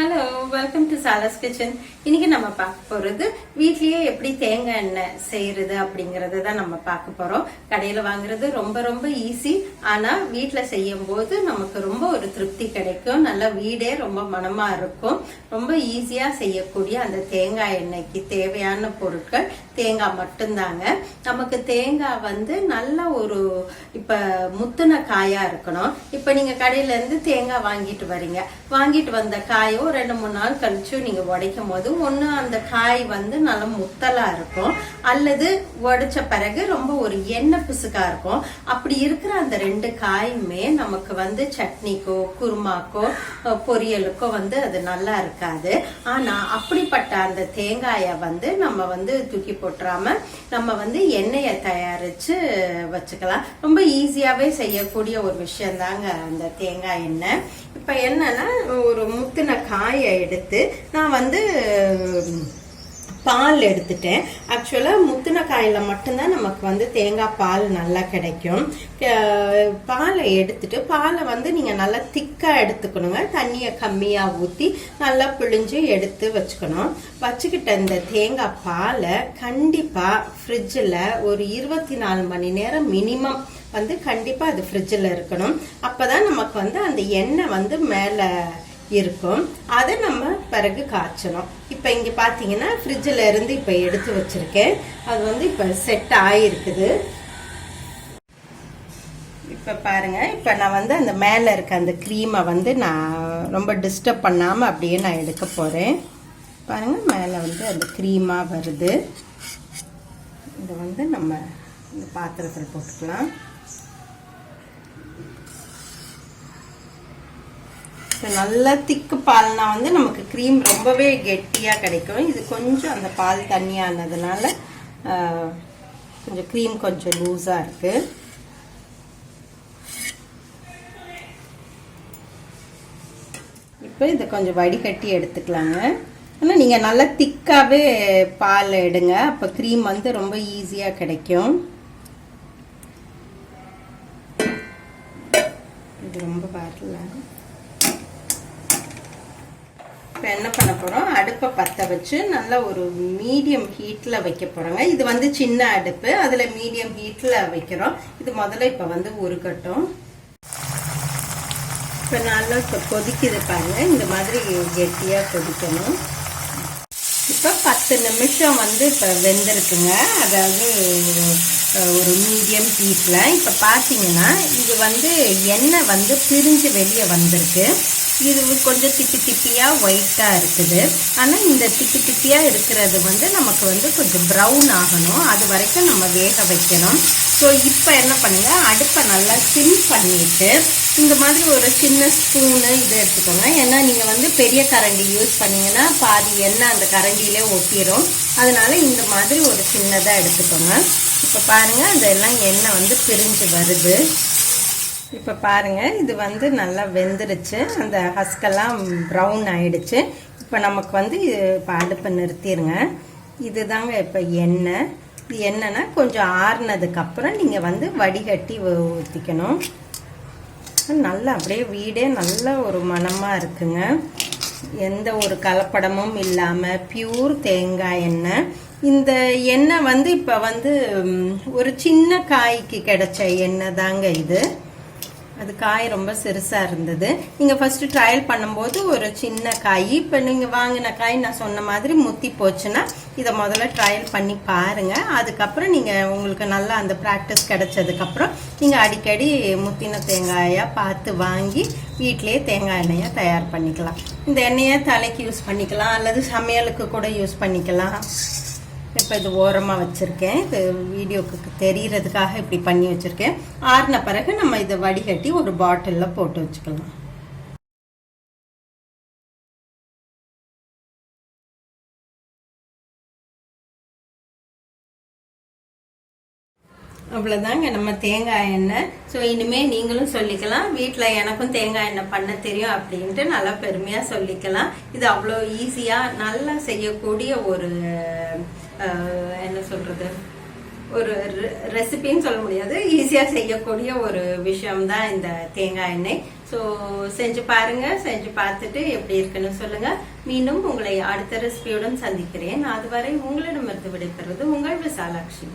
Hello, welcome to சாலாஸ் kitchen. இன்னைக்கு நம்ம பார்க்க போறது வீட்லயே எப்படி தேங்காய் எண்ணெய் செய்யறது அப்படிங்கறத தான் நம்ம பார்க்க போறோம். கடையில வாங்குறது ரொம்ப ரொம்ப ஈஸி. ஆனா வீட்டுல செய்யும் போது நமக்கு ரொம்ப ஒரு திருப்தி கிடைக்கும். நல்ல வீடே ரொம்ப மனமா இருக்கும். ரொம்ப ஈஸியா செய்யக்கூடிய அந்த தேங்காய் எண்ணெய்க்கு தேவையான பொருட்கள் தேங்காய் மட்டும்தாங்க. நமக்கு தேங்காய் நல்ல ஒரு இப்ப முத்துன காயா இருக்கணும். இப்ப நீங்க கடையில இருந்து தேங்காய் வாங்கிட்டு வரீங்க. வாங்கிட்டு வந்த காயோ 2-3 நாள் கழிச்சு நீங்க உடைக்கும் போது ஒண்ணு அந்த காய் நல்ல முத்தலா இருக்கும், அல்லது உடைச்ச பிறகு ரொம்ப ஒரு எண்ணெய் பிசுக்கா இருக்கும். அப்படி இருக்கிற அந்த 2 காயுமே நமக்கு சட்னிக்கோ குருமாக்கோ பொரியலுக்கோ அது நல்லா இருக்காது. ஆனா அப்படிப்பட்ட அந்த தேங்காய நம்ம தூக்கி போட்டுறாம நம்ம எண்ணெயை தயாரிச்சு வச்சுக்கலாம். ரொம்ப ஈஸியாவே செய்யக்கூடிய ஒரு விஷயம் தாங்க அந்த தேங்காய் எண்ணெய். இப்ப என்னன்னா, ஒரு முத்தின காயை எடுத்து நான் பால் எடுத்துட்டேன். ஆக்சுவலா முத்தின காயில மட்டும்தான் நமக்கு தேங்காய் பால் நல்லா கிடைக்கும். பாலை எடுத்துட்டு பாலை நீங்க நல்லா திக்கா எடுத்துக்கணுங்க. தண்ணிய கம்மியா ஊத்தி நல்லா பிழிஞ்சு எடுத்து வச்சுக்கணும். வச்சுக்கிட்ட இந்த தேங்காய் பாலை கண்டிப்பா ஃப்ரிட்ஜில் ஒரு 24 மணி நேரம் மினிமம் கண்டிப்பா அது ஃப்ரிட்ஜில் இருக்கணும். அப்பதான் நமக்கு அந்த எண்ணெய் மேல இருக்கும். அதை நம்ம பிறகு காய்ச்சணும். இப்ப இங்க பாத்தீங்கன்னா ஃப்ரிட்ஜில் இருந்து இப்ப எடுத்து வச்சிருக்கேன். அது இப்ப செட் ஆயிருக்குது. இப்ப பாருங்க, இப்ப நான் அந்த மேல இருக்க அந்த கிரீமை நான் ரொம்ப டிஸ்டர்ப் பண்ணாம அப்படியே நான் எடுக்க போறேன். பாருங்க, மேல அந்த கிரீமா வருது. இது நம்ம இந்த பாத்திரத்தில் போட்டுக்கலாம். நல்லா திக்கு பால்னா நமக்கு கிரீம் ரொம்பவே கெட்டியா கிடைக்கும். இது கொஞ்சம் அந்த பால் தண்ணியானதுனால கொஞ்சம் கிரீம் கொஞ்சம் லூஸா இருக்கு. இப்போ இதை கொஞ்சம் வடிகட்டி எடுத்துக்கலாங்க. ஆனால் நீங்க நல்லா திக்காவே பால் எடுங்க, அப்ப கிரீம் ரொம்ப ஈஸியா கிடைக்கும். இது ரொம்ப வரல. இப்போ என்ன பண்ண போறோம், அடுப்பை பற்ற வச்சு நல்லா ஒரு மீடியம் ஹீட்ல வைக்க போறோங்க. இது சின்ன அடுப்பு, அதுல மீடியம் ஹீட்ல வைக்கிறோம். இது முதல்ல இப்ப உருகட்டும். இப்ப நல்லா கொதிக்குது பாருங்க. இந்த மாதிரி கெட்டியா கொதிக்கணும். இப்ப 10 நிமிஷம் இப்ப வெந்திருக்குங்க. அதாவது ஒரு மீடியம் ஹீட்ல. இப்ப பாத்தீங்கன்னா இது எண்ணெய் பிரிஞ்சு வெளியே வந்திருக்கு. இது கொஞ்சம் திப்பி திப்பியா ஒயிட்டா இருக்குது. ஆனா இந்த திப்பி திப்பியா இருக்கிறது நமக்கு கொஞ்சம் ப்ரௌன் ஆகணும். அது வரைக்கும் நம்ம வேக வைக்கணும். ஸோ இப்போ என்ன பண்ணுங்க, அடுப்பை நல்லா சிம் பண்ணிட்டு இந்த மாதிரி ஒரு சின்ன ஸ்பூனு இது எடுத்துக்கோங்க. ஏன்னா நீங்க பெரிய கரண்டி யூஸ் பண்ணீங்கன்னா பாதி எண்ணெய் அந்த கரண்டியிலே ஒட்டிடும். அதனால இந்த மாதிரி ஒரு சின்னதா எடுத்துக்கோங்க. இப்போ பாருங்க, அதெல்லாம் எண்ணெய் பிரிஞ்சு வருது. இப்போ பாருங்க, இது நல்லா வெந்துருச்சு. அந்த ஹஸ்கெல்லாம் ப்ரௌன் ஆயிடுச்சு. இப்போ நமக்கு இப்போ அடுப்பை நிறுத்திடுங்க. இதுதாங்க இப்போ எண்ணெய். இது என்னன்னா, கொஞ்சம் ஆறுனதுக்கு அப்புறம் நீங்க வடிகட்டி ஊற்றிக்கணும். நல்லா அப்படியே வீடே நல்ல ஒரு மணமா இருக்குங்க. எந்த ஒரு கலப்படமும் இல்லாம பியூர் தேங்காய் எண்ணெய். இந்த எண்ணெய் இப்ப ஒரு சின்ன காய்க்கு கிடைச்ச எண்ணெய் தாங்க இது. அது காய் ரொம்ப சிறுசா இருந்தது. நீங்க ஃபர்ஸ்ட் ட்ரையல் பண்ணும்போது ஒரு சின்ன காய், இப்ப நீங்க வாங்கின காய் நான் சொன்ன மாதிரி முத்தி போச்சுன்னா இதை முதல்ல ட்ரையல் பண்ணி பாருங்க. அதுக்கப்புறம் நீங்க உங்களுக்கு நல்லா அந்த ப்ராக்டிஸ் கிடைச்சதுக்கு அப்புறம் நீங்க அடிக்கடி முத்தின தேங்காயா பார்த்து வாங்கி வீட்டிலேயே தேங்காய் எண்ணெயை தயார் பண்ணிக்கலாம். இந்த எண்ணெயை தலைக்கு யூஸ் பண்ணிக்கலாம், அல்லது சமையலுக்கு கூட யூஸ் பண்ணிக்கலாம். இப்போ இது ஓரமாக வச்சுருக்கேன். இது வீடியோக்கு தெரியறதுக்காக இப்படி பண்ணி வச்சுருக்கேன். ஆறின பிறகு நம்ம இதை வடிகட்டி ஒரு பாட்டிலில் போட்டு வச்சுக்கலாம். அவ்வளோதாங்க நம்ம தேங்காய் எண்ணெய். ஸோ இனிமேல் நீங்களும் சொல்லிக்கலாம், வீட்டில் எனக்கும் தேங்காய் எண்ணெய் பண்ண தெரியும் அப்படின்ட்டு நல்லா பெருமையாக சொல்லிக்கலாம். இது அவ்வளோ ஈஸியாக நல்லா செய்யக்கூடிய ஒரு என்ன சொல்றது, ஒரு ரெசிபின்னு சொல்ல முடியாது, ஈஸியாக செய்யக்கூடிய ஒரு விஷயம்தான் இந்த தேங்காய் எண்ணெய். ஸோ செஞ்சு பாருங்க, செஞ்சு பார்த்துட்டு எப்படி இருக்குன்னு சொல்லுங்க. மீண்டும் உங்களை அடுத்த ரெசிபியுடன் சந்திக்கிறேன். அதுவரை உங்களிடமிருந்து விடைபெறுவது உங்கள் விசாலாட்சி.